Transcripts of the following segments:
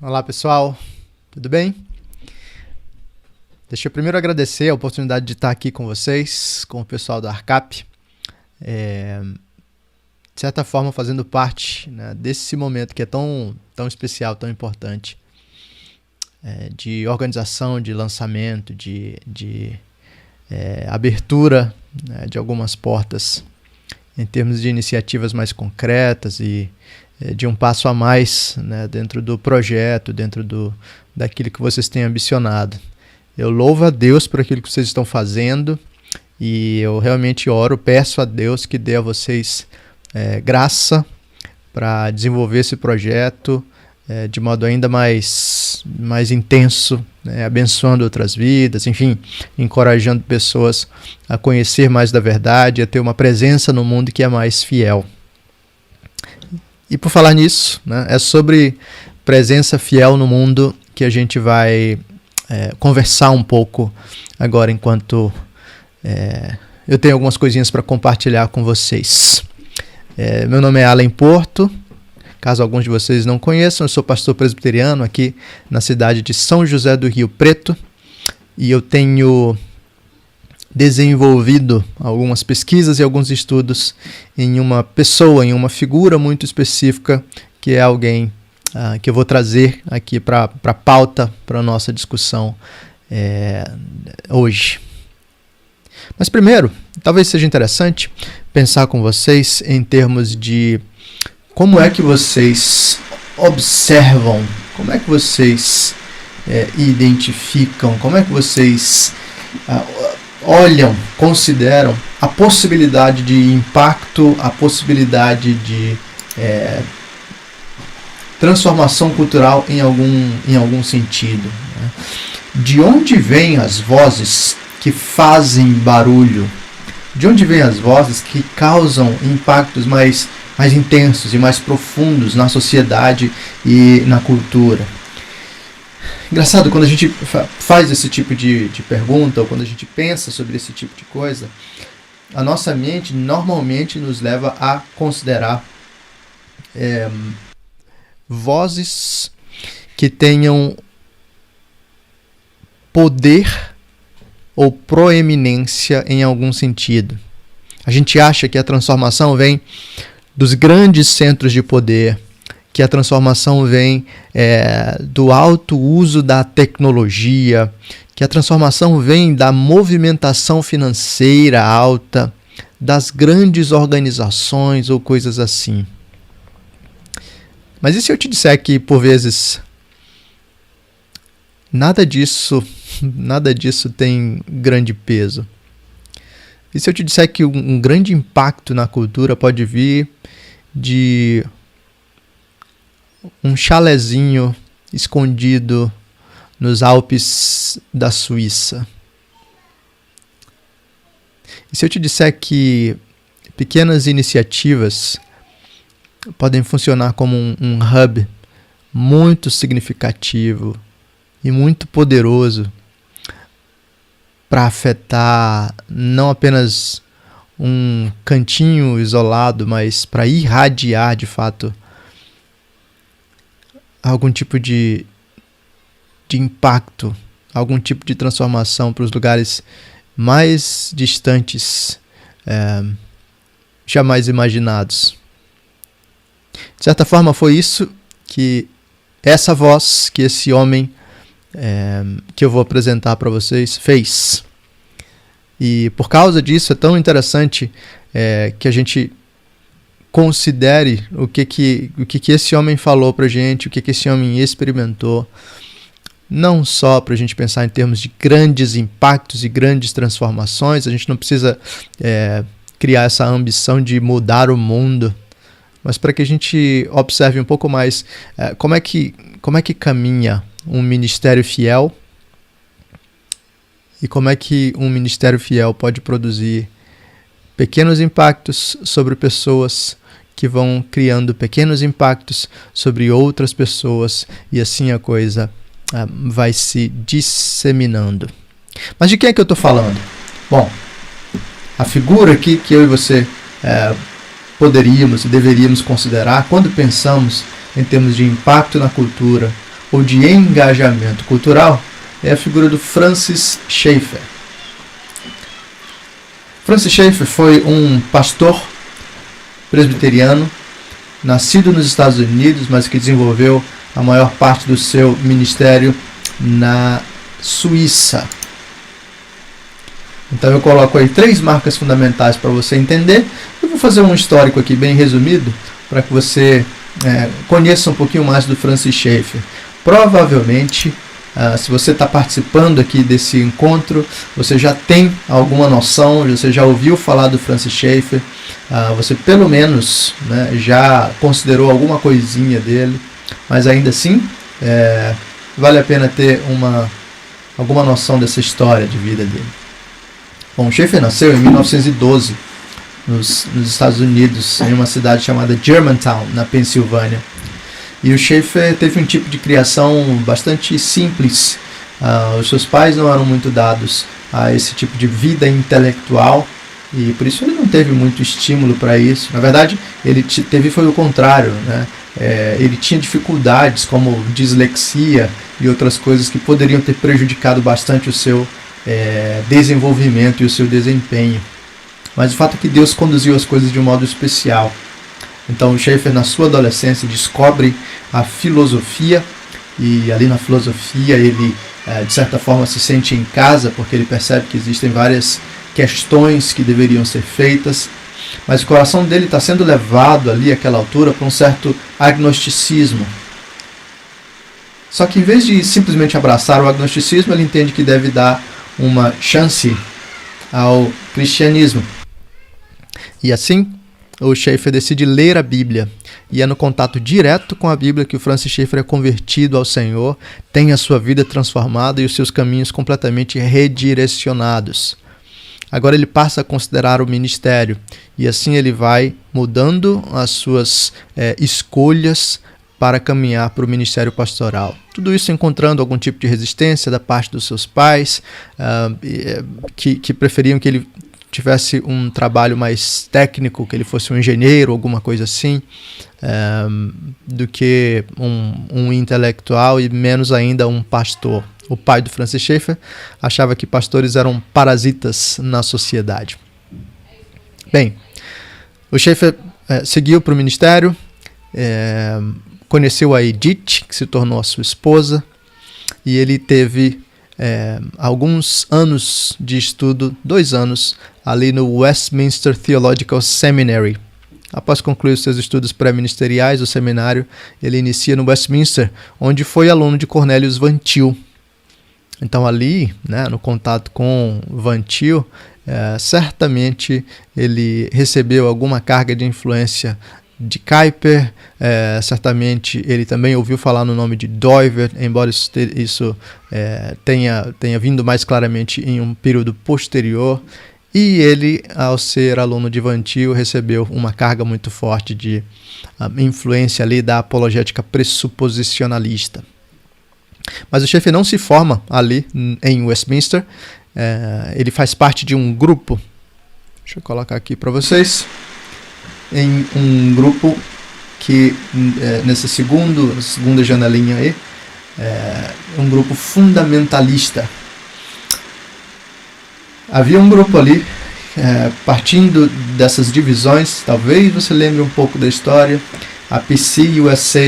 Olá pessoal, tudo bem? Deixa eu primeiro agradecer a oportunidade de estar aqui com vocês, com o pessoal da Arcap, de certa forma fazendo parte, né, desse momento que é tão especial, tão importante, de organização, de lançamento, de abertura, né, de algumas portas em termos de iniciativas mais concretas e de um passo a mais, né, dentro do projeto, dentro daquilo que vocês têm ambicionado. Eu louvo a Deus por aquilo que vocês estão fazendo e eu realmente oro, peço a Deus que dê a vocês graça para desenvolver esse projeto de modo ainda mais intenso, né, abençoando outras vidas, enfim, encorajando pessoas a conhecer mais da verdade, a ter uma presença no mundo que é mais fiel. E por falar nisso, né, é sobre presença fiel no mundo que a gente vai conversar um pouco agora, enquanto eu tenho algumas coisinhas para compartilhar com vocês. Meu nome é Alan Porto, caso alguns de vocês não conheçam, eu sou pastor presbiteriano aqui na cidade de São José do Rio Preto e eu tenho desenvolvido algumas pesquisas e alguns estudos em uma pessoa, em uma figura muito específica, que é alguém que eu vou trazer aqui para a pauta, para a nossa discussão hoje. Mas primeiro, talvez seja interessante pensar com vocês em termos de como é que vocês observam, como é que vocês identificam, como é que vocês olham, consideram a possibilidade de impacto, a possibilidade de transformação cultural em algum sentido, né? De onde vêm as vozes que fazem barulho? De onde vêm as vozes que causam impactos mais intensos e mais profundos na sociedade e na cultura? Engraçado, quando a gente faz esse tipo de pergunta, ou quando a gente pensa sobre esse tipo de coisa, a nossa mente normalmente nos leva a considerar vozes que tenham poder ou proeminência em algum sentido. A gente acha que a transformação vem dos grandes centros de poder, que a transformação vem do alto uso da tecnologia, que a transformação vem da movimentação financeira alta, das grandes organizações ou coisas assim. Mas e se eu te disser que, por vezes, nada disso tem grande peso? E se eu te disser que um grande impacto na cultura pode vir de um chalezinho escondido nos Alpes da Suíça? E se eu te disser que pequenas iniciativas podem funcionar como um hub muito significativo e muito poderoso para afetar não apenas um cantinho isolado, mas para irradiar de fato algum tipo de impacto, algum tipo de transformação para os lugares mais distantes, jamais imaginados? De certa forma, foi isso que essa voz, que esse homem que eu vou apresentar para vocês fez. E por causa disso é tão interessante que a gente considere o que esse homem falou para a gente, o que esse homem experimentou, não só para a gente pensar em termos de grandes impactos e grandes transformações. A gente não precisa criar essa ambição de mudar o mundo, mas para que a gente observe um pouco mais como é que caminha um ministério fiel e como é que um ministério fiel pode produzir pequenos impactos sobre pessoas que vão criando pequenos impactos sobre outras pessoas e assim a coisa vai se disseminando. Mas de quem é que eu estou falando? Bom, a figura aqui que eu e você poderíamos e deveríamos considerar quando pensamos em termos de impacto na cultura ou de engajamento cultural é a figura do Francis Schaeffer. Francis Schaeffer foi um pastor presbiteriano, nascido nos Estados Unidos, mas que desenvolveu a maior parte do seu ministério na Suíça. Então eu coloco aí 3 marcas fundamentais para você entender. Eu vou fazer um histórico aqui bem resumido, para que você conheça um pouquinho mais do Francis Schaeffer. Provavelmente, se você está participando aqui desse encontro, você já tem alguma noção, você já ouviu falar do Francis Schaeffer, você pelo menos, né, já considerou alguma coisinha dele, mas ainda assim vale a pena ter alguma noção dessa história de vida dele. Bom, Schaeffer nasceu em 1912 nos Estados Unidos, em uma cidade chamada Germantown, na Pensilvânia. E o Schaeffer teve um tipo de criação bastante simples. Os seus pais não eram muito dados a esse tipo de vida intelectual e por isso ele não teve muito estímulo para isso. Na verdade, foi o contrário, né? Ele tinha dificuldades como dislexia e outras coisas que poderiam ter prejudicado bastante o seu desenvolvimento e o seu desempenho. Mas o fato é que Deus conduziu as coisas de um modo especial. Então o Schaeffer, na sua adolescência, descobre a filosofia, e ali na filosofia ele, de certa forma, se sente em casa, porque ele percebe que existem várias questões que deveriam ser feitas, mas o coração dele está sendo levado ali, àquela altura, para um certo agnosticismo. Só que em vez de simplesmente abraçar o agnosticismo, ele entende que deve dar uma chance ao cristianismo. E assim, o Schaeffer decide ler a Bíblia. E é no contato direto com a Bíblia que o Francis Schaeffer é convertido ao Senhor, tem a sua vida transformada e os seus caminhos completamente redirecionados. Agora ele passa a considerar o ministério. E assim ele vai mudando as suas escolhas para caminhar para o ministério pastoral. Tudo isso encontrando algum tipo de resistência da parte dos seus pais, que preferiam que ele tivesse um trabalho mais técnico, que ele fosse um engenheiro, alguma coisa assim, do que um intelectual e menos ainda um pastor. O pai do Francis Schaeffer achava que pastores eram parasitas na sociedade. Bem, o Schaeffer seguiu para o ministério, conheceu a Edith, que se tornou a sua esposa, e ele teve alguns anos de estudo, 2 anos, ali no Westminster Theological Seminary. Após concluir os seus estudos pré-ministeriais, o seminário ele inicia no Westminster, onde foi aluno de Cornelius Van Til. Então ali, né, no contato com Van Til, certamente ele recebeu alguma carga de influência de Kuyper, certamente ele também ouviu falar no nome de Doivert, embora isso tenha vindo mais claramente em um período posterior, e ele, ao ser aluno de Van Til, recebeu uma carga muito forte de influência ali da apologética pressuposicionalista. Mas o Schaeffer não se forma ali em Westminster, ele faz parte de um grupo, deixa eu colocar aqui para vocês, em um grupo que, nessa segunda janelinha aí, um grupo fundamentalista. Havia um grupo ali, partindo dessas divisões, talvez você lembre um pouco da história. A PC USA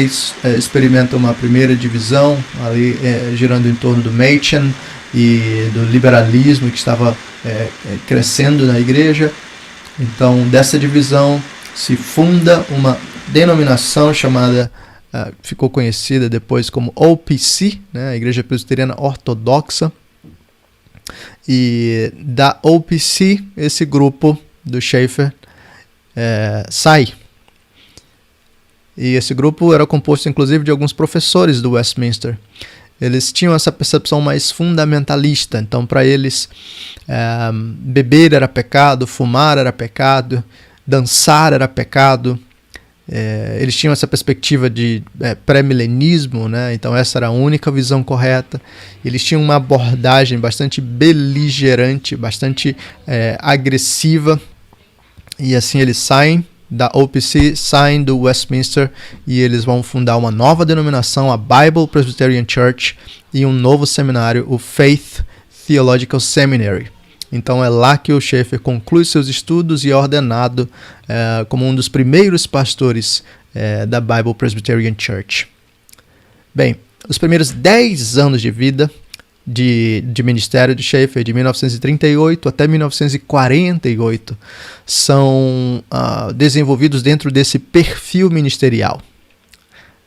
experimenta uma primeira divisão, ali girando em torno do Machen e do liberalismo que estava crescendo na igreja. Então, dessa divisão se funda uma denominação chamada, ficou conhecida depois como OPC, né, a Igreja Presbiteriana Ortodoxa. E da OPC, esse grupo do Schaeffer sai. E esse grupo era composto inclusive de alguns professores do Westminster. Eles tinham essa percepção mais fundamentalista. Então, para eles, beber era pecado, fumar era pecado, dançar era pecado. Eles tinham essa perspectiva de pré-milenismo, né? Então essa era a única visão correta. Eles tinham uma abordagem bastante beligerante, bastante agressiva, e assim eles saem da OPC saem do Westminster e eles vão fundar uma nova denominação, a Bible Presbyterian Church, e um novo seminário, o Faith Theological Seminary. Então é lá que o Schaeffer conclui seus estudos e é ordenado como um dos primeiros pastores da Bible Presbyterian Church. Bem, os primeiros 10 anos de vida de ministério de Schaeffer, de 1938 até 1948, são desenvolvidos dentro desse perfil ministerial.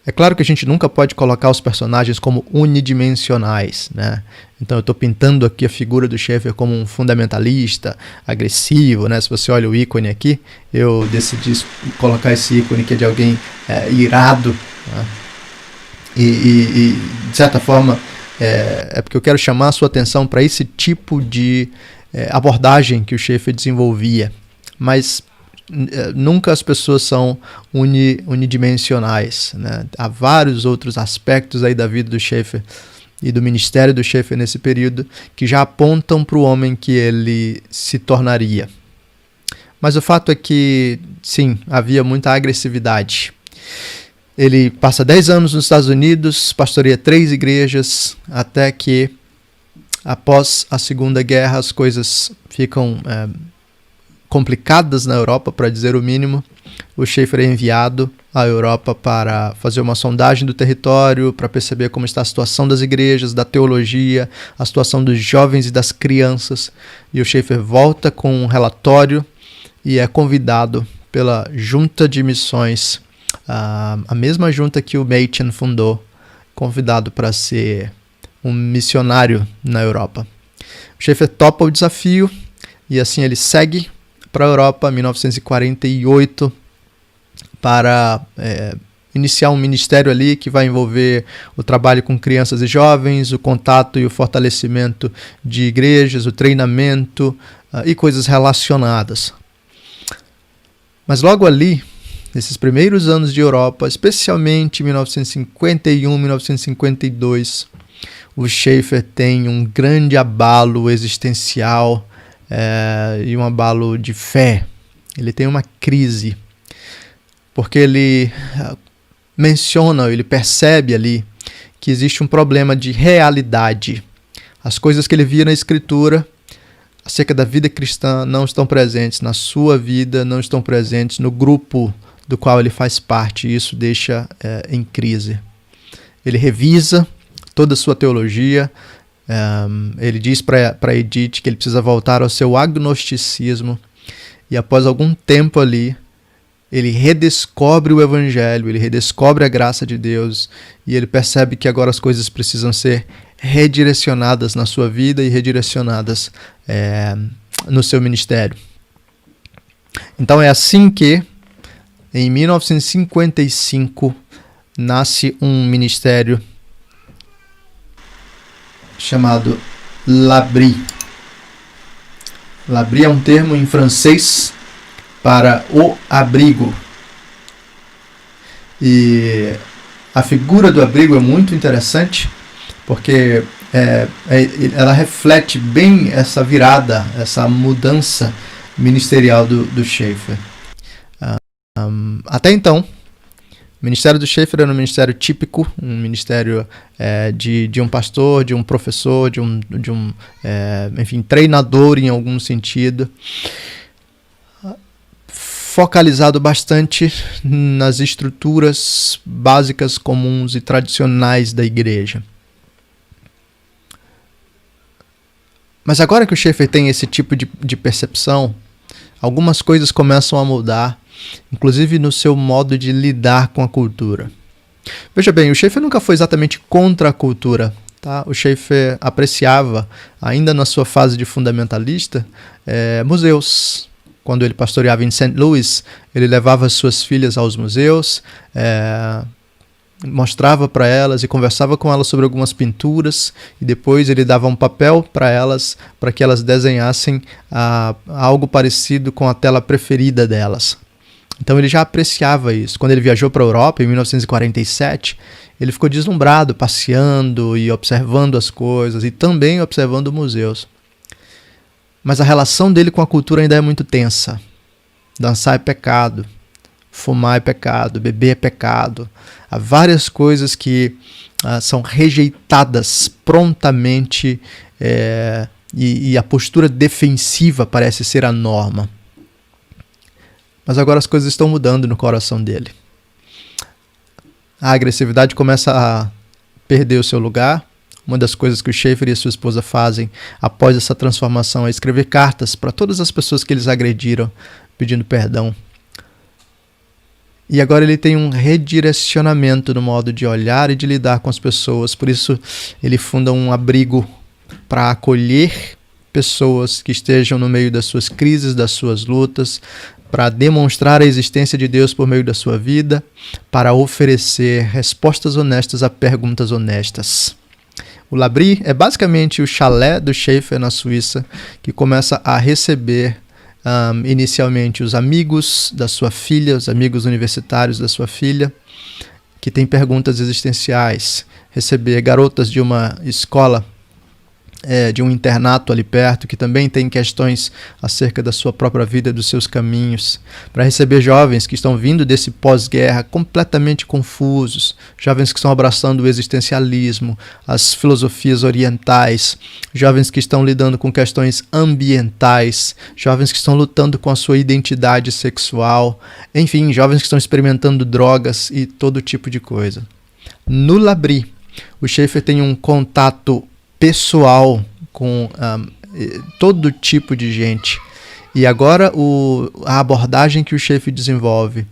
É claro que a gente nunca pode colocar os personagens como unidimensionais, né? Então eu estou pintando aqui a figura do Schaeffer como um fundamentalista, agressivo, né? Se você olha o ícone aqui, eu decidi colocar esse ícone que é de alguém irado, né? E de certa forma é porque eu quero chamar a sua atenção para esse tipo de abordagem que o Schaeffer desenvolvia. Mas nunca as pessoas são unidimensionais, né? Há vários outros aspectos aí da vida do Schaeffer e do ministério do Schaeffer nesse período que já apontam para o homem que ele se tornaria. Mas o fato é que, sim, havia muita agressividade. Ele passa 10 anos nos Estados Unidos, pastoreia 3 igrejas, até que, após a Segunda Guerra, as coisas ficam complicadas na Europa, para dizer o mínimo. O Schaeffer é enviado à Europa para fazer uma sondagem do território, para perceber como está a situação das igrejas, da teologia, a situação dos jovens e das crianças. E o Schaeffer volta com um relatório e é convidado pela Junta de Missões, a mesma junta que o Machen fundou, convidado para ser um missionário na Europa. O Schaeffer topa o desafio e assim ele segue para a Europa em 1948 para iniciar um ministério ali que vai envolver o trabalho com crianças e jovens, o contato e o fortalecimento de igrejas, o treinamento e coisas relacionadas. Mas logo ali, nesses primeiros anos de Europa, especialmente em 1951, 1952, o Schaeffer tem um grande abalo existencial e um abalo de fé. Ele tem uma crise, porque ele menciona, ele percebe ali que existe um problema de realidade. As coisas que ele via na Escritura acerca da vida cristã não estão presentes na sua vida, não estão presentes no grupo do qual ele faz parte, e isso deixa em crise. Ele revisa toda a sua teologia. Ele diz para Edith que ele precisa voltar ao seu agnosticismo, e após algum tempo ali, ele redescobre o Evangelho, ele redescobre a graça de Deus, e ele percebe que agora as coisas precisam ser redirecionadas na sua vida e redirecionadas no seu ministério. Então é assim que, em 1955, nasce um ministério chamado L'Abri. L'Abri é um termo em francês para o abrigo. E a figura do abrigo é muito interessante, porque ela reflete bem essa virada, essa mudança ministerial do Schaeffer. Até então, o ministério do Schaeffer era um ministério típico, um ministério de um pastor, de um professor, de um treinador em algum sentido, focalizado bastante nas estruturas básicas, comuns e tradicionais da igreja. Mas agora que o Schaeffer tem esse tipo de percepção, algumas coisas começam a mudar, inclusive no seu modo de lidar com a cultura. Veja bem, o Schaeffer nunca foi exatamente contra a cultura, tá? O Schaeffer apreciava, ainda na sua fase de fundamentalista, museus. Quando ele pastoreava em St. Louis, ele levava suas filhas aos museus, mostrava para elas e conversava com elas sobre algumas pinturas, e depois ele dava um papel para elas, para que elas desenhassem algo parecido com a tela preferida delas. Então ele já apreciava isso. Quando ele viajou para a Europa, em 1947, ele ficou deslumbrado, passeando e observando as coisas, e também observando museus. Mas a relação dele com a cultura ainda é muito tensa. Dançar é pecado. fumar é pecado, beber é pecado. Há várias coisas que são rejeitadas prontamente e a postura defensiva parece ser a norma. Mas agora as coisas estão mudando no coração dele. A agressividade começa a perder o seu lugar. Uma das coisas que o Schaeffer e a sua esposa fazem após essa transformação é escrever cartas para todas as pessoas que eles agrediram, pedindo perdão. E agora ele tem um redirecionamento no modo de olhar e de lidar com as pessoas. Por isso ele funda um abrigo para acolher pessoas que estejam no meio das suas crises, das suas lutas, para demonstrar a existência de Deus por meio da sua vida, para oferecer respostas honestas a perguntas honestas. O L'Abri é basicamente o chalé do Schaeffer na Suíça, que começa a receber inicialmente os amigos da sua filha, os amigos universitários da sua filha, que têm perguntas existenciais, receber garotas de uma escola, de um internato ali perto, que também tem questões acerca da sua própria vida, dos seus caminhos, para receber jovens que estão vindo desse pós-guerra completamente confusos, jovens que estão abraçando o existencialismo, as filosofias orientais, jovens que estão lidando com questões ambientais, jovens que estão lutando com a sua identidade sexual, enfim, jovens que estão experimentando drogas e todo tipo de coisa. No L'Abri, o Schaeffer tem um contato pessoal com todo tipo de gente. E agora a abordagem que o Schaeffer desenvolve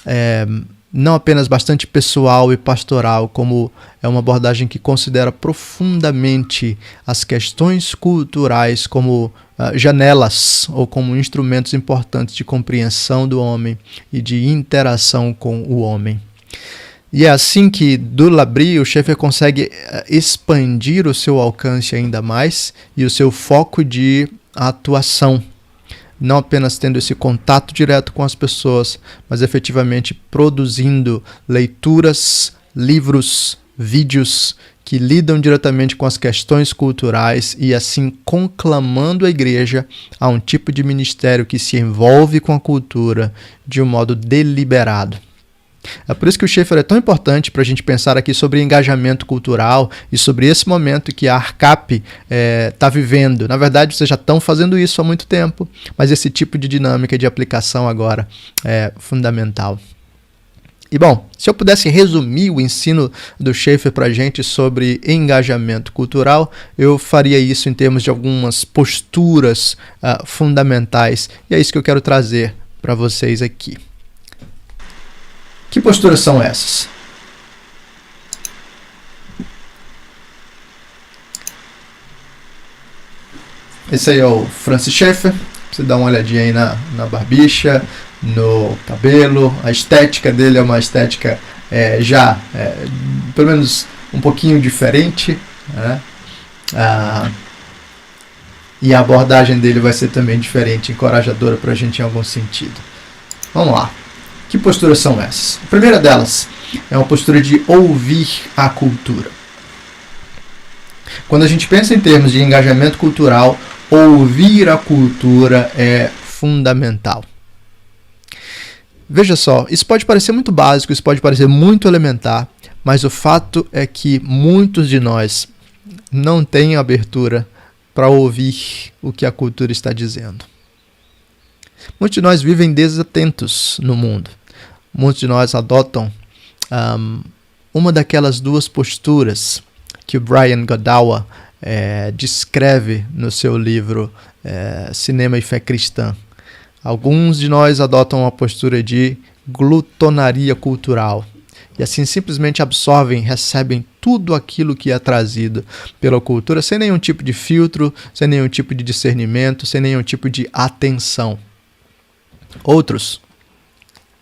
é não apenas bastante pessoal e pastoral, como é uma abordagem que considera profundamente as questões culturais como janelas ou como instrumentos importantes de compreensão do homem e de interação com o homem. E é assim que, do L'Abri, o Schaeffer consegue expandir o seu alcance ainda mais e o seu foco de atuação. Não apenas tendo esse contato direto com as pessoas, mas efetivamente produzindo leituras, livros, vídeos que lidam diretamente com as questões culturais e assim conclamando a igreja a um tipo de ministério que se envolve com a cultura de um modo deliberado. É por isso que o Schaeffer é tão importante para a gente pensar aqui sobre engajamento cultural e sobre esse momento que a ARCAP está vivendo. Na verdade, vocês já estão fazendo isso há muito tempo, mas esse tipo de dinâmica de aplicação agora é fundamental. E bom, se eu pudesse resumir o ensino do Schaeffer para a gente sobre engajamento cultural, eu faria isso em termos de algumas posturas fundamentais, e é isso que eu quero trazer para vocês aqui. Que posturas são essas? Esse aí é o Francis Schaeffer. Você dá uma olhadinha aí na barbicha, no cabelo. A estética dele é uma estética pelo menos um pouquinho diferente, né? E a abordagem dele vai ser também diferente, encorajadora para a gente em algum sentido. Vamos lá. Que posturas são essas? A primeira delas é uma postura de ouvir a cultura. Quando a gente pensa em termos de engajamento cultural, ouvir a cultura é fundamental. Veja só, isso pode parecer muito básico, isso pode parecer muito elementar, mas o fato é que muitos de nós não têm abertura para ouvir o que a cultura está dizendo. Muitos de nós vivem desatentos no mundo. Muitos de nós adotam uma daquelas duas posturas que o Brian Godawa descreve no seu livro Cinema e Fé Cristã. Alguns de nós adotam uma postura de glutonaria cultural. E assim simplesmente absorvem, recebem tudo aquilo que é trazido pela cultura sem nenhum tipo de filtro, sem nenhum tipo de discernimento, sem nenhum tipo de atenção. Outros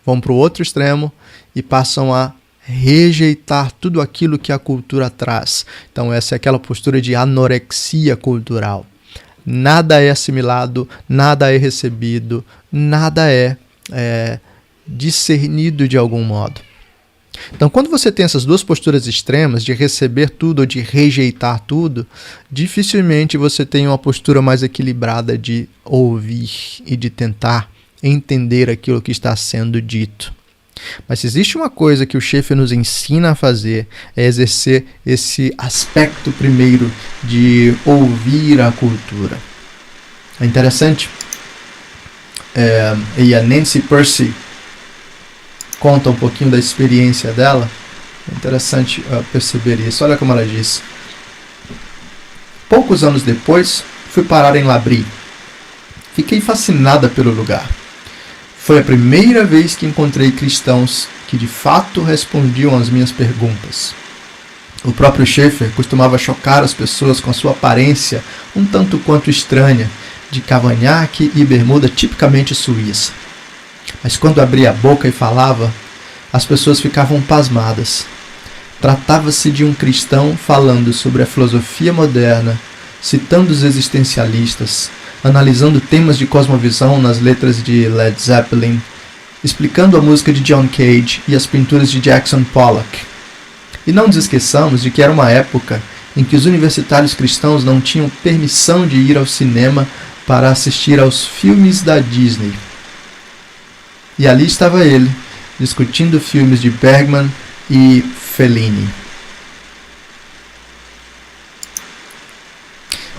vão para o outro extremo e passam a rejeitar tudo aquilo que a cultura traz. Então essa é aquela postura de anorexia cultural. Nada é assimilado, nada é recebido, nada é discernido de algum modo. Então, quando você tem essas duas posturas extremas, de receber tudo ou de rejeitar tudo, dificilmente você tem uma postura mais equilibrada de ouvir e de tentar entender aquilo que está sendo dito. Mas se existe uma coisa que o Schaeffer nos ensina a fazer, é exercer esse aspecto primeiro de ouvir a cultura. É interessante, e a Nancy Pearcey conta um pouquinho da experiência dela. É interessante perceber isso. Olha como ela diz. Poucos anos depois, fui parar em L'Abri. Fiquei fascinada pelo lugar. Foi a primeira vez que encontrei cristãos que de fato respondiam às minhas perguntas. O próprio Schaeffer costumava chocar as pessoas com a sua aparência um tanto quanto estranha, de cavanhaque e bermuda tipicamente suíça. Mas quando abria a boca e falava, as pessoas ficavam pasmadas. Tratava-se de um cristão falando sobre a filosofia moderna, citando os existencialistas, analisando temas de cosmovisão nas letras de Led Zeppelin, explicando a música de John Cage e as pinturas de Jackson Pollock. E não nos esqueçamos de que era uma época em que os universitários cristãos não tinham permissão de ir ao cinema para assistir aos filmes da Disney. E ali estava ele, discutindo filmes de Bergman e Fellini.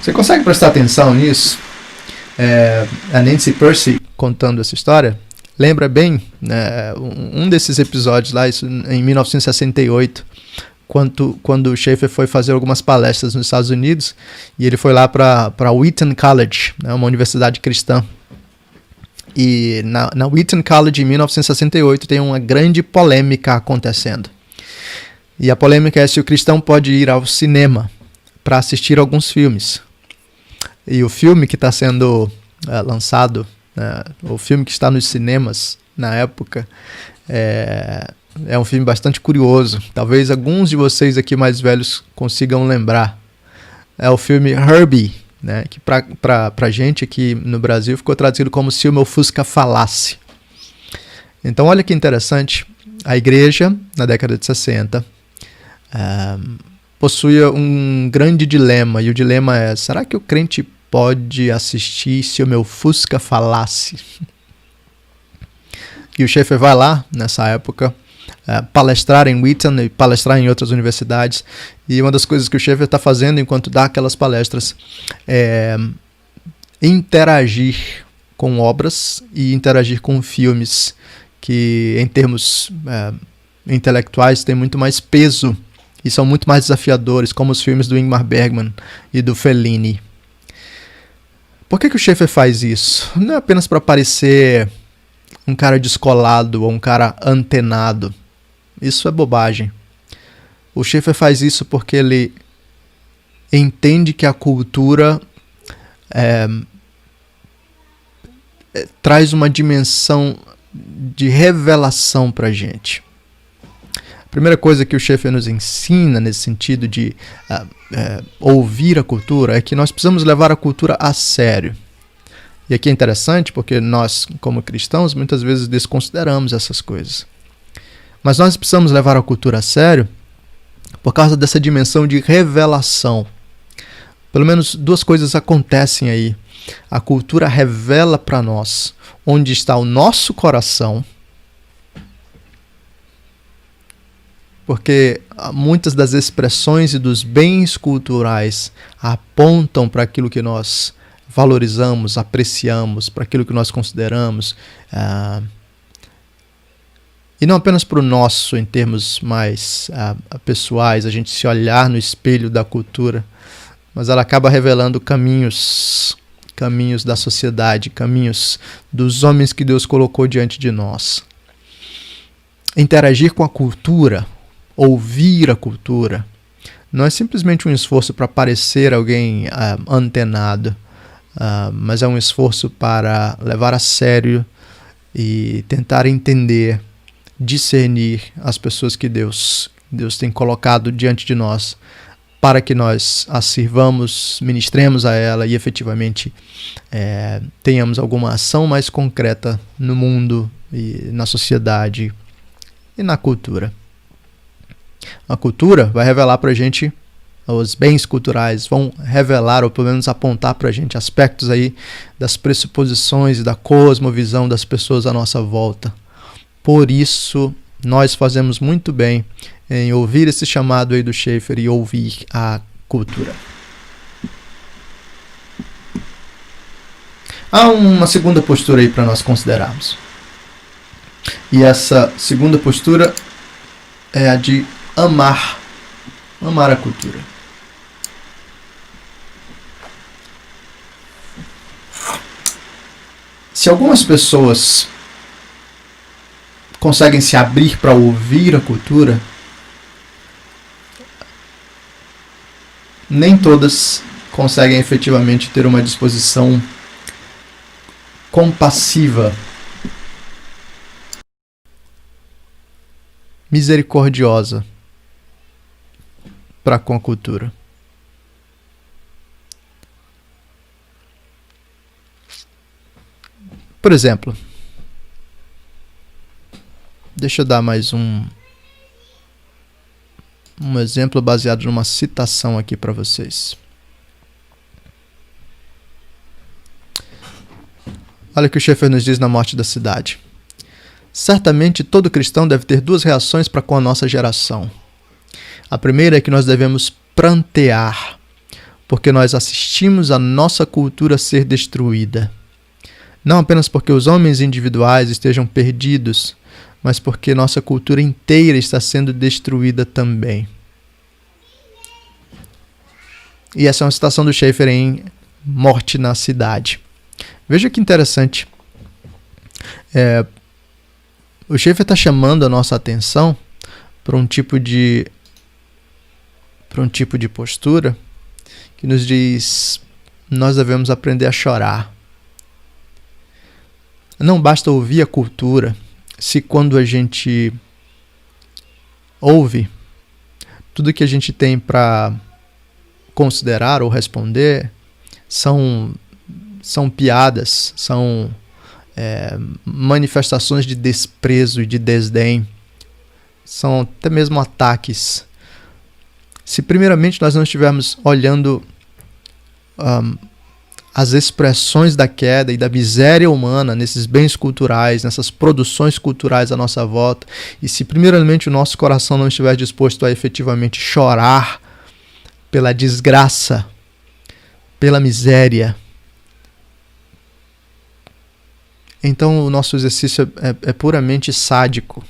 Você consegue prestar atenção nisso? A Nancy Pearcey contando essa história lembra bem um desses episódios lá, isso em 1968, quando o Schaeffer foi fazer algumas palestras nos Estados Unidos, e ele foi lá para Wheaton College, uma universidade cristã. E na Wheaton College, em 1968, tem uma grande polêmica acontecendo. E a polêmica é se o cristão pode ir ao cinema para assistir alguns filmes. E o filme que está sendo lançado, o filme que está nos cinemas na época, é um filme bastante curioso. Talvez alguns de vocês aqui mais velhos consigam lembrar. É o filme Herbie, que pra gente aqui no Brasil ficou traduzido como Se o Meu Fusca Falasse. Então olha que interessante, a igreja na década de 60 possuía um grande dilema, e o dilema é: será que o crente pode assistir Se o Meu Fusca Falasse? E o Schaeffer vai lá, nessa época, palestrar em Wheaton e palestrar em outras universidades. E uma das coisas que o Schaeffer está fazendo enquanto dá aquelas palestras é interagir com obras e interagir com filmes que, em termos intelectuais, têm muito mais peso e são muito mais desafiadores, como os filmes do Ingmar Bergman e do Fellini. Por que o Schaeffer faz isso? Não é apenas para parecer um cara descolado ou um cara antenado. Isso é bobagem. O Schaeffer faz isso porque ele entende que a cultura traz uma dimensão de revelação para a gente. A primeira coisa que o Schaeffer nos ensina nesse sentido de ouvir a cultura é que nós precisamos levar a cultura a sério. E aqui é interessante porque nós, como cristãos, muitas vezes desconsideramos essas coisas. Mas nós precisamos levar a cultura a sério por causa dessa dimensão de revelação. Pelo menos duas coisas acontecem aí. A cultura revela para nós onde está o nosso coração, porque muitas das expressões e dos bens culturais apontam para aquilo que nós valorizamos, apreciamos, para aquilo que nós consideramos, e não apenas para o nosso, em termos mais pessoais, a gente se olhar no espelho da cultura, mas ela acaba revelando caminhos da sociedade, caminhos dos homens que Deus colocou diante de nós. Interagir com a cultura, ouvir a cultura, não é simplesmente um esforço para parecer alguém antenado, mas é um esforço para levar a sério e tentar entender, discernir as pessoas que Deus tem colocado diante de nós, para que nós as sirvamos, ministremos a ela e efetivamente tenhamos alguma ação mais concreta no mundo e na sociedade e na cultura. A cultura vai revelar para a gente, os bens culturais vão revelar, ou pelo menos apontar para a gente aspectos aí das pressuposições e da cosmovisão das pessoas à nossa volta. Por isso, nós fazemos muito bem em ouvir esse chamado aí do Schaeffer e ouvir a cultura. Há uma segunda postura aí para nós considerarmos. E essa segunda postura é a de amar a cultura. Se algumas pessoas conseguem se abrir para ouvir a cultura, nem todas conseguem efetivamente ter uma disposição compassiva, misericordiosa para com a cultura. Por exemplo, deixa eu dar mais um exemplo baseado numa citação aqui para vocês. Olha o que o Schaeffer nos diz na Morte da Cidade. Certamente todo cristão deve ter duas reações para com a nossa geração. A primeira é que nós devemos prantear, porque nós assistimos a nossa cultura ser destruída. Não apenas porque os homens individuais estejam perdidos, mas porque nossa cultura inteira está sendo destruída também. E essa é uma citação do Schaeffer em Morte na Cidade. Veja que interessante. O Schaeffer está chamando a nossa atenção para um tipo de postura que nos diz: nós devemos aprender a chorar. Não basta ouvir a cultura, se quando a gente ouve, tudo que a gente tem para considerar ou responder são piadas, são manifestações de desprezo e de desdém, são até mesmo ataques. Se primeiramente nós não estivermos olhando as expressões da queda e da miséria humana nesses bens culturais, nessas produções culturais à nossa volta, e se primeiramente o nosso coração não estiver disposto a efetivamente chorar pela desgraça, pela miséria, então o nosso exercício é puramente sádico.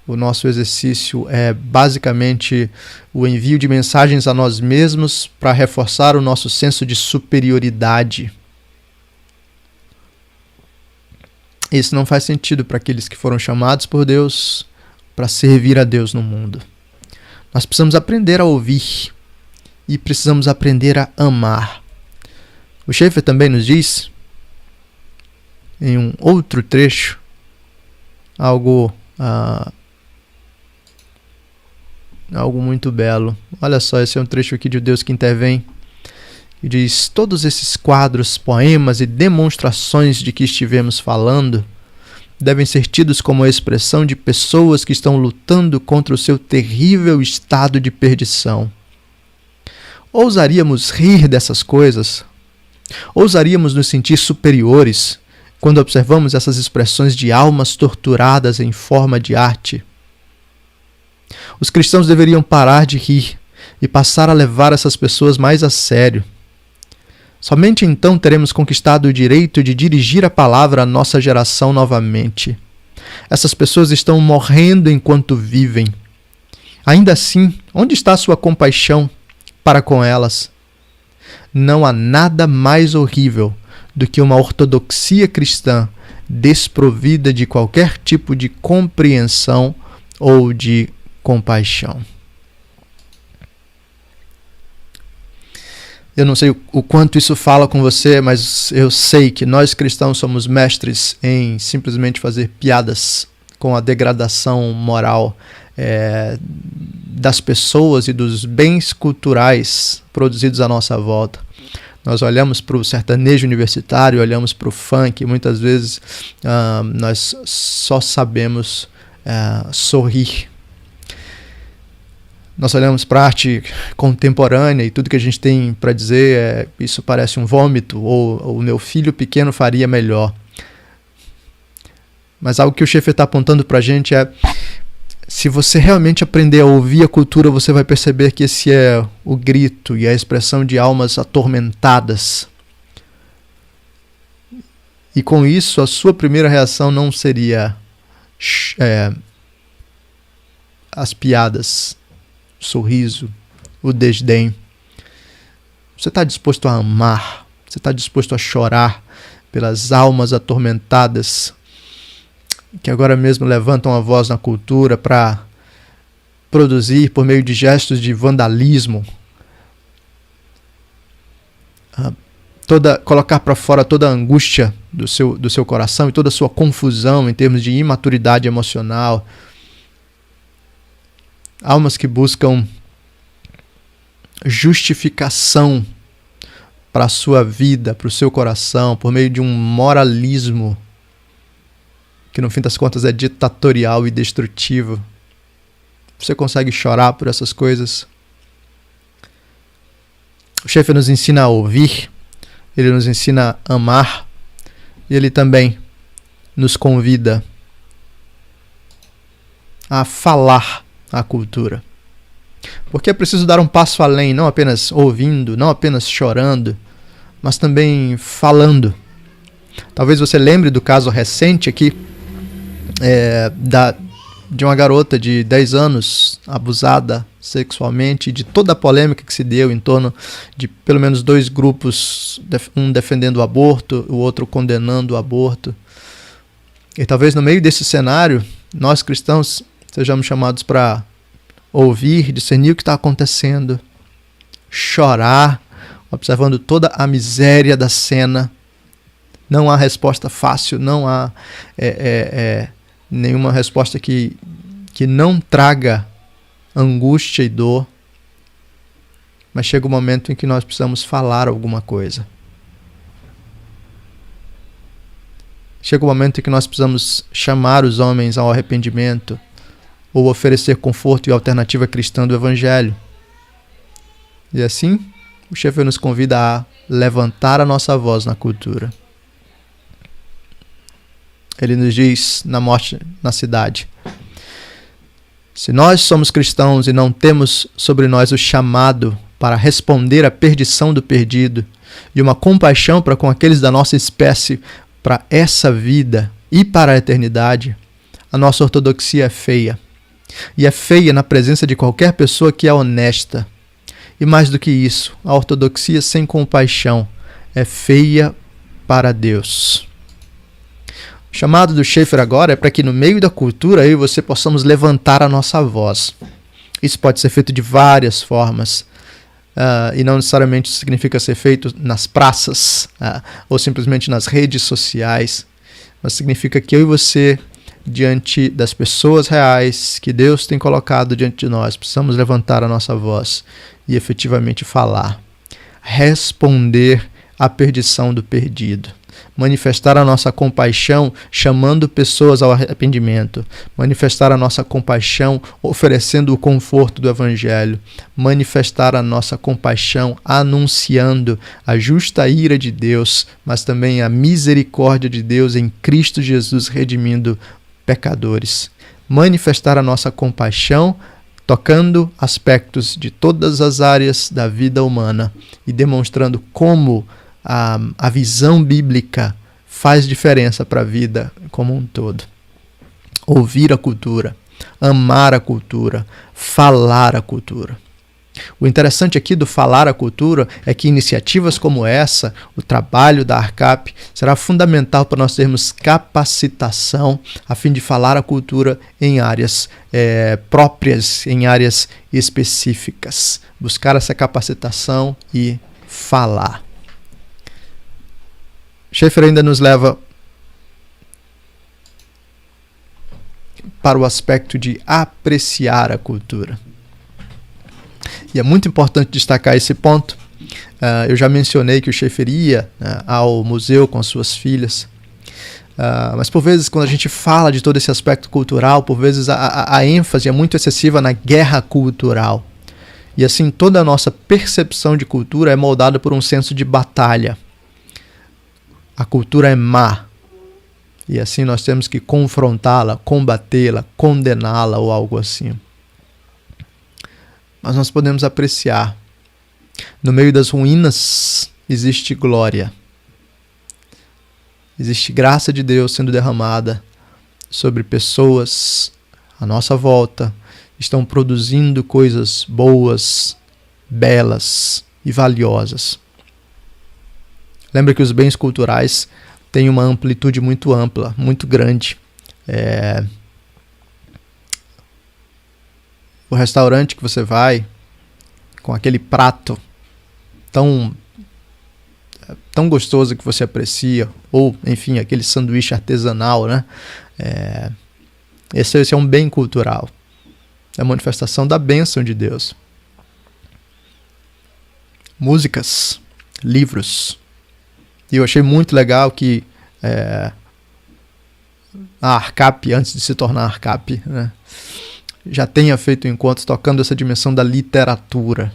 O nosso exercício é basicamente o envio de mensagens a nós mesmos para reforçar o nosso senso de superioridade. Isso não faz sentido para aqueles que foram chamados por Deus para servir a Deus no mundo. Nós precisamos aprender a ouvir e precisamos aprender a amar. O Schaeffer também nos diz, em um outro trecho, algo muito belo. Olha só, esse é um trecho aqui de Deus que Intervém. E diz: todos esses quadros, poemas e demonstrações de que estivemos falando devem ser tidos como a expressão de pessoas que estão lutando contra o seu terrível estado de perdição. Ousaríamos rir dessas coisas? Ousaríamos nos sentir superiores quando observamos essas expressões de almas torturadas em forma de arte? Os cristãos deveriam parar de rir e passar a levar essas pessoas mais a sério. Somente então teremos conquistado o direito de dirigir a palavra à nossa geração novamente. Essas pessoas estão morrendo enquanto vivem. Ainda assim, onde está a sua compaixão para com elas? Não há nada mais horrível do que uma ortodoxia cristã desprovida de qualquer tipo de compreensão ou de compaixão. Eu não sei o quanto isso fala com você, mas eu sei que nós cristãos somos mestres em simplesmente fazer piadas com a degradação moral das pessoas e dos bens culturais produzidos à nossa volta. Nós olhamos para o sertanejo universitário, olhamos para o funk, e muitas vezes nós só sabemos sorrir. Nós olhamos para a arte contemporânea e tudo que a gente tem para dizer isso parece um vômito, ou o meu filho pequeno faria melhor. Mas algo que o Schaeffer está apontando para a gente é: se você realmente aprender a ouvir a cultura, você vai perceber que esse é o grito e a expressão de almas atormentadas. E com isso, a sua primeira reação não seria as piadas, o sorriso, o desdém. Você está disposto a amar, você está disposto a chorar pelas almas atormentadas que agora mesmo levantam a voz na cultura para produzir, por meio de gestos de vandalismo, colocar para fora toda a angústia do seu coração e toda a sua confusão em termos de imaturidade emocional. Almas que buscam justificação para a sua vida, para o seu coração, por meio de um moralismo que no fim das contas é ditatorial e destrutivo. Você consegue chorar por essas coisas? O Schaeffer nos ensina a ouvir, ele nos ensina a amar, e ele também nos convida a falar a cultura. Porque é preciso dar um passo além, não apenas ouvindo, não apenas chorando, mas também falando. Talvez você lembre do caso recente aqui, de uma garota de 10 anos abusada sexualmente, de toda a polêmica que se deu em torno de pelo menos 2 grupos, um defendendo o aborto, o outro condenando o aborto. E talvez no meio desse cenário, nós cristãos sejamos chamados para ouvir, discernir o que está acontecendo, chorar, observando toda a miséria da cena. Não há resposta fácil, não há nenhuma resposta que não traga angústia e dor, mas chega o momento em que nós precisamos falar alguma coisa. Chega o momento em que nós precisamos chamar os homens ao arrependimento ou oferecer conforto e alternativa cristã do Evangelho. E assim, o Schaeffer nos convida a levantar a nossa voz na cultura. Ele nos diz na Morte na Cidade: se nós somos cristãos e não temos sobre nós o chamado para responder à perdição do perdido e uma compaixão para com aqueles da nossa espécie para essa vida e para a eternidade, a nossa ortodoxia é feia. E é feia na presença de qualquer pessoa que é honesta. E mais do que isso, a ortodoxia sem compaixão é feia para Deus. O chamado do Schaeffer agora é para que no meio da cultura eu e você possamos levantar a nossa voz. Isso pode ser feito de várias formas. E não necessariamente significa ser feito nas praças ou simplesmente nas redes sociais. Mas significa que eu e você, diante das pessoas reais que Deus tem colocado diante de nós, precisamos levantar a nossa voz e efetivamente falar. Responder à perdição do perdido. Manifestar a nossa compaixão chamando pessoas ao arrependimento. Manifestar a nossa compaixão oferecendo o conforto do Evangelho. Manifestar a nossa compaixão anunciando a justa ira de Deus, mas também a misericórdia de Deus em Cristo Jesus redimindo pecadores. Manifestar a nossa compaixão tocando aspectos de todas as áreas da vida humana e demonstrando como a visão bíblica faz diferença para a vida como um todo. Ouvir a cultura, amar a cultura, falar a cultura. O interessante aqui do falar a cultura é que iniciativas como essa, o trabalho da ARCAP, será fundamental para nós termos capacitação a fim de falar a cultura em áreas próprias, em áreas específicas. Buscar essa capacitação e falar. Schaeffer ainda nos leva para o aspecto de apreciar a cultura. E é muito importante destacar esse ponto. Eu já mencionei que o Schaeffer ia ao museu com as suas filhas. Mas por vezes, quando a gente fala de todo esse aspecto cultural, por vezes a ênfase é muito excessiva na guerra cultural. E assim, toda a nossa percepção de cultura é moldada por um senso de batalha. A cultura é má. e assim nós temos que confrontá-la, combatê-la, condená-la ou algo assim. Mas nós podemos apreciar. No meio das ruínas existe glória. Existe graça de Deus sendo derramada sobre pessoas à nossa volta, estão produzindo coisas boas, belas e valiosas. Lembra que os bens culturais têm uma amplitude muito ampla, muito grande. O restaurante que você vai, com aquele prato tão gostoso que você aprecia, ou, enfim, aquele sanduíche artesanal, né? Esse é um bem cultural. É a manifestação da bênção de Deus. Músicas, livros. E eu achei muito legal que a ARCAP, antes de se tornar ARCAP, né, já tenha feito encontros tocando essa dimensão da literatura.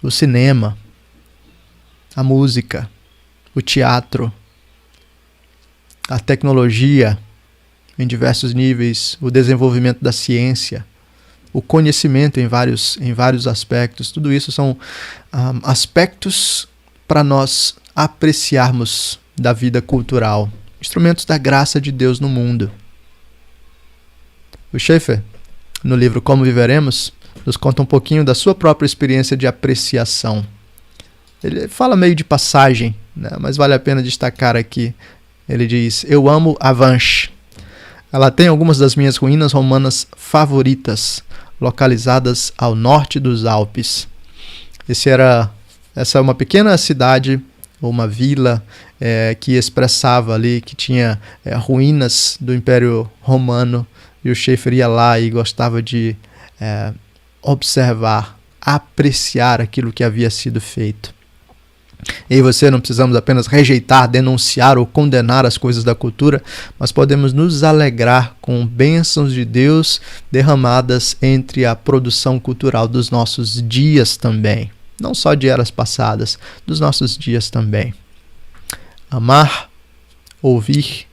O cinema, a música, o teatro, a tecnologia em diversos níveis, o desenvolvimento da ciência, o conhecimento em vários aspectos. Tudo isso são aspectos para nós apreciarmos da vida cultural, instrumentos da graça de Deus no mundo. O Schaeffer, no livro Como Viveremos, nos conta um pouquinho da sua própria experiência de apreciação. Ele fala meio de passagem, né, mas vale a pena destacar aqui. Ele diz: eu amo Avanches. Ela tem algumas das minhas ruínas romanas favoritas, localizadas ao norte dos Alpes. Essa é uma pequena cidade, ou uma vila, que expressava ali, que tinha ruínas do Império Romano, e o Schaeffer ia lá e gostava de observar, apreciar aquilo que havia sido feito. Eu e você não precisamos apenas rejeitar, denunciar ou condenar as coisas da cultura, mas podemos nos alegrar com bênçãos de Deus derramadas entre a produção cultural dos nossos dias também. Não só de eras passadas, dos nossos dias também. Amar, ouvir,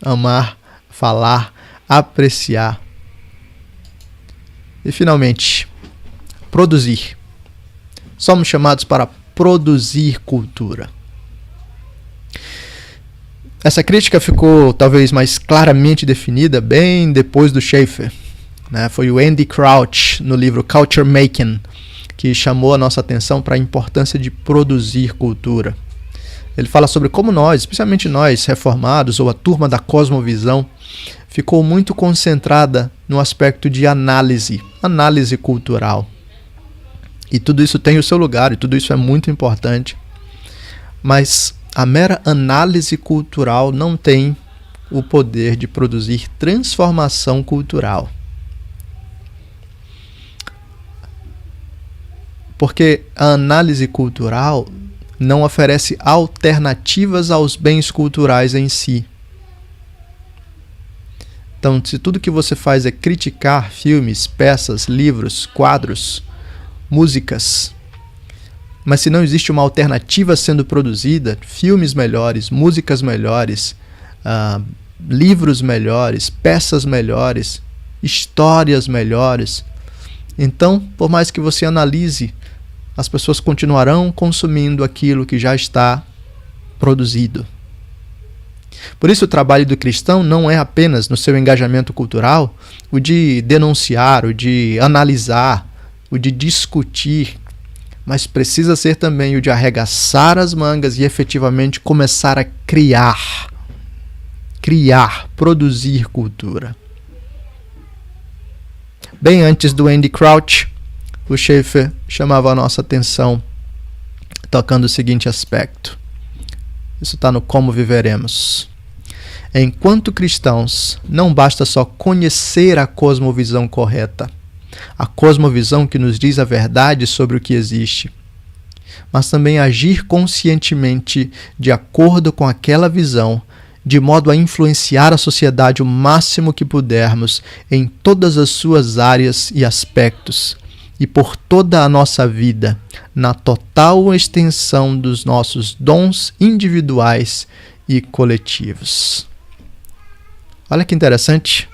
amar, falar, apreciar. E finalmente, produzir. Somos chamados para produzir cultura. Essa crítica ficou talvez mais claramente definida bem depois do Schaeffer, né? Foi o Andy Crouch, no livro Culture Making, que chamou a nossa atenção para a importância de produzir cultura. Ele fala sobre como nós, especialmente nós reformados ou a turma da cosmovisão, ficou muito concentrada no aspecto de análise cultural. E tudo isso tem o seu lugar, e tudo isso é muito importante. Mas a mera análise cultural não tem o poder de produzir transformação cultural. Porque a análise cultural não oferece alternativas aos bens culturais em si. Então, se tudo que você faz é criticar filmes, peças, livros, quadros, músicas, mas se não existe uma alternativa sendo produzida, filmes melhores, músicas melhores, livros melhores, peças melhores, histórias melhores, então, por mais que você analise, as pessoas continuarão consumindo aquilo que já está produzido. Por isso, o trabalho do cristão não é apenas, no seu engajamento cultural, o de denunciar, o de analisar, o de discutir, mas precisa ser também o de arregaçar as mangas e efetivamente começar a criar, produzir cultura. Bem antes do Andy Crouch, o Schaeffer chamava a nossa atenção tocando o seguinte aspecto. Isso está no Como Viveremos. Enquanto cristãos, não basta só conhecer a cosmovisão correta, a cosmovisão que nos diz a verdade sobre o que existe, mas também agir conscientemente de acordo com aquela visão, de modo a influenciar a sociedade o máximo que pudermos em todas as suas áreas e aspectos, e por toda a nossa vida, na total extensão dos nossos dons individuais e coletivos. Olha que interessante.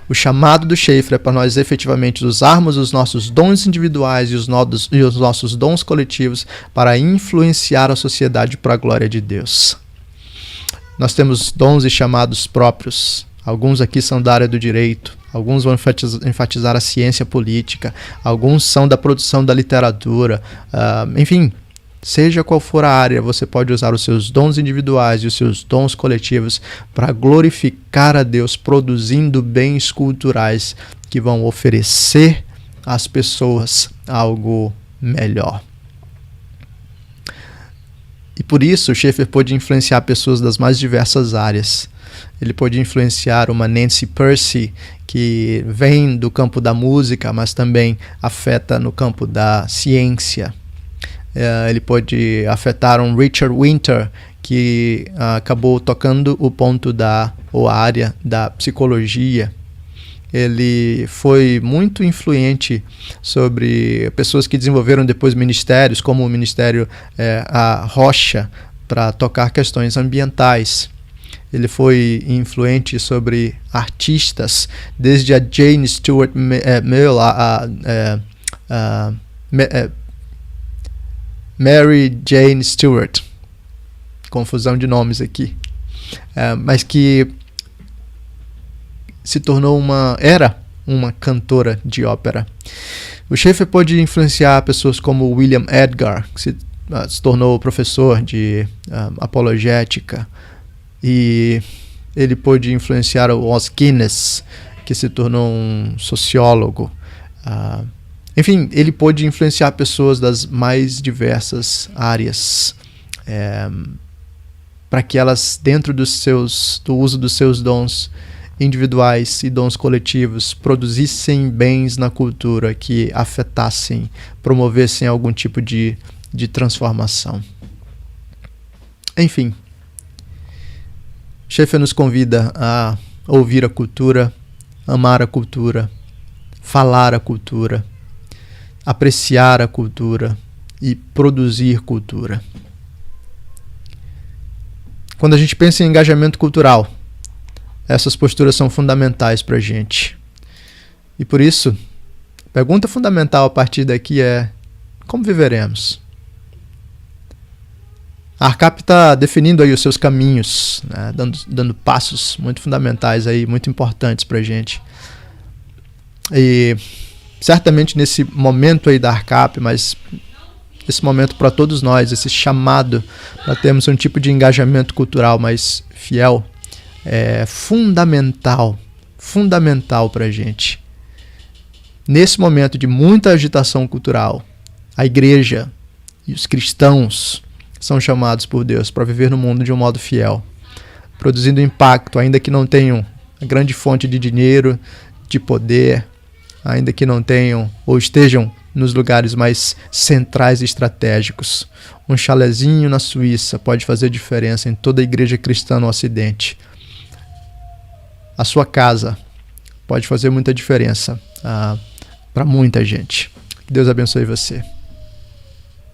O chamado do Schaeffer é para nós efetivamente usarmos os nossos dons individuais e os nossos dons coletivos para influenciar a sociedade para a glória de Deus. Nós temos dons e chamados próprios. Alguns aqui são da área do direito, alguns vão enfatizar a ciência política, alguns são da produção da literatura, enfim, seja qual for a área, você pode usar os seus dons individuais e os seus dons coletivos para glorificar a Deus, produzindo bens culturais que vão oferecer às pessoas algo melhor. E por isso, Schaeffer pôde influenciar pessoas das mais diversas áreas. Ele pôde influenciar uma Nancy Pearcey, que vem do campo da música, mas também afeta no campo da ciência. Ele pôde afetar um Richard Winter, que acabou tocando o ponto ou a área da psicologia. Ele foi muito influente sobre pessoas que desenvolveram depois ministérios, como o Ministério a Rocha, para tocar questões ambientais. Ele foi influente sobre artistas, desde a Jane Stuart Mill, Mary Jane Stewart, confusão de nomes aqui, mas que se tornou era uma cantora de ópera. O Schaeffer pôde influenciar pessoas como William Edgar, que se tornou professor de apologética, e ele pôde influenciar o Os Guinness, que se tornou um sociólogo. Enfim, ele pôde influenciar pessoas das mais diversas áreas, para que elas, dentro do uso dos seus dons individuais e dons coletivos, produzissem bens na cultura que afetassem, promovessem algum tipo de transformação. Enfim, Schaeffer nos convida a ouvir a cultura, amar a cultura, falar a cultura, apreciar a cultura e produzir cultura. Quando a gente pensa em engajamento cultural, essas posturas são fundamentais para a gente. E por isso, a pergunta fundamental a partir daqui é: como viveremos? A ARCAP está definindo aí os seus caminhos, né, dando passos muito fundamentais aí, muito importantes para a gente. E certamente nesse momento aí da ARCAP, mas esse momento para todos nós, esse chamado para termos um tipo de engajamento cultural mais fiel, é fundamental para a gente. Nesse momento de muita agitação cultural, a igreja e os cristãos são chamados por Deus para viver no mundo de um modo fiel, produzindo impacto, ainda que não tenham a grande fonte de dinheiro, de poder, ainda que não tenham ou estejam nos lugares mais centrais e estratégicos. Um chalezinho na Suíça pode fazer diferença em toda a igreja cristã no Ocidente. A sua casa pode fazer muita diferença para muita gente. Que Deus abençoe você.